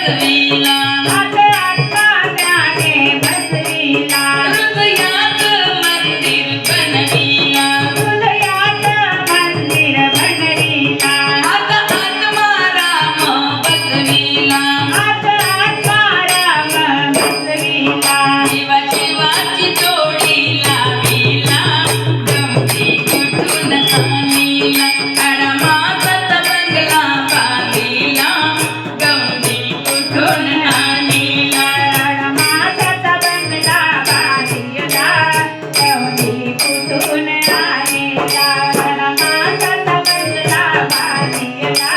बसविला त्याने बसविला हृदयात मंदिर बनविला हृदयात मंदिर बनविला आत्मा राम बसविला आत्माराम बसविला शिवा शिवाची जोडी लाविला गमती कुठून आणिला अडमासात बंगला बांधिला गमती कुठून आणिला माताचा बंगला बांधिला गवळी कुठून आणिला माताचा बंगला बांधिला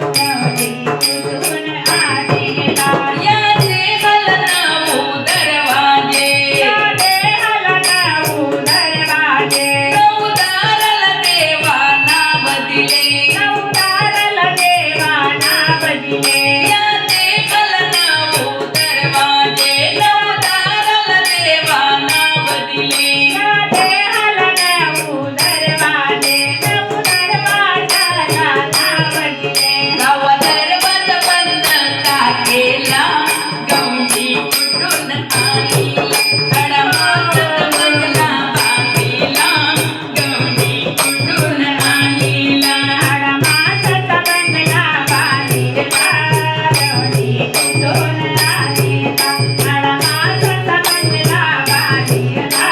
गवळी कुठून आणिला याचे हलनाऊ दरवाजे हलनाऊ दरवाजे चौदारल देवा नाव दिले चौदारल देवा नाव दिले याचे हलनाऊ दरवाजे चौदारल देवा नाव दिले याचे हलनाऊ दरवाजे चौदारवाजाला नाव दिले गाव दरवाजा बंद का केला गवंडी कुठून आणिला अडमासात बंगला बांधिला गवंडी कुठून आणिला माताचा बंगला बांधिला गवळी कुठून आणिला माताचा बंगला बांधिला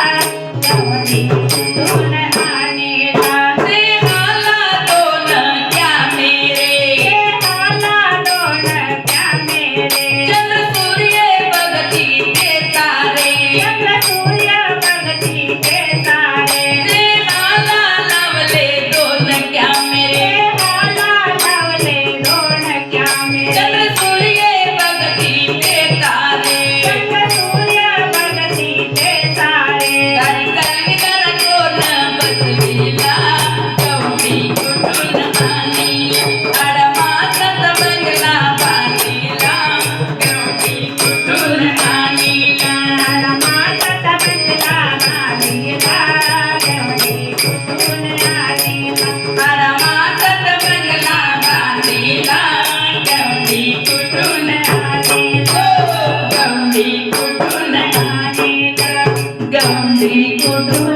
गवळी कुठून आणिला देहाला दोन कॅमेरे देहाला दोन कॅमेरे चंद्र सूर्य बघती ते तारे चंद्र सूर्य बघती ते तारे देहाला लावले दोन कॅमेरे देहाला लावले दोन कॅमेरे चंद्र सूर्य बघती ते तारे चंद्र सूर्य बघती ते तारे तारी करविदार कोण बसविला गवंडी कुठून आणिला अडमासात बंगला बांधिला गवंडी कुठून आणिला माताचा बंगला बांधिला गवळी कुठून आणिला अडमासात बंगला बांधिला गवंडी कुठून आणिला गवंडी कुठून आणिला गवंडी कुठून